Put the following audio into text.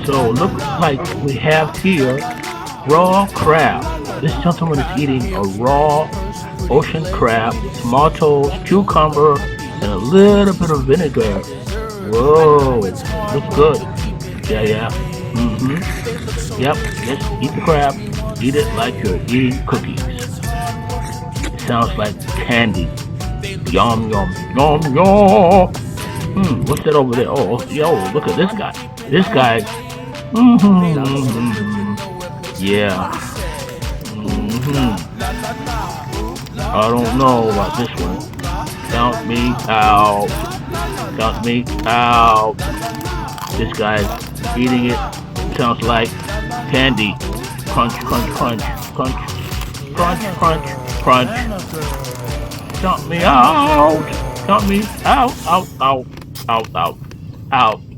So look like we have here raw crab. This gentleman is eating a raw ocean crab, tomatoes, cucumber, and a little bit of vinegar. Whoa, looks good. Yeah, yeah. Yep, just eat the crab. Eat it like you're eating cookies. It sounds like candy. Yum, yum, yum, yum. What's that over there? Oh, yo, look at this guy. This guy. Yeah. I don't know about this one. Count me out. Count me out. This guy's eating it. Sounds like candy. Crunch, crunch, crunch, crunch, crunch, crunch, crunch. Count me out. Count me out, out, out, out, out, out.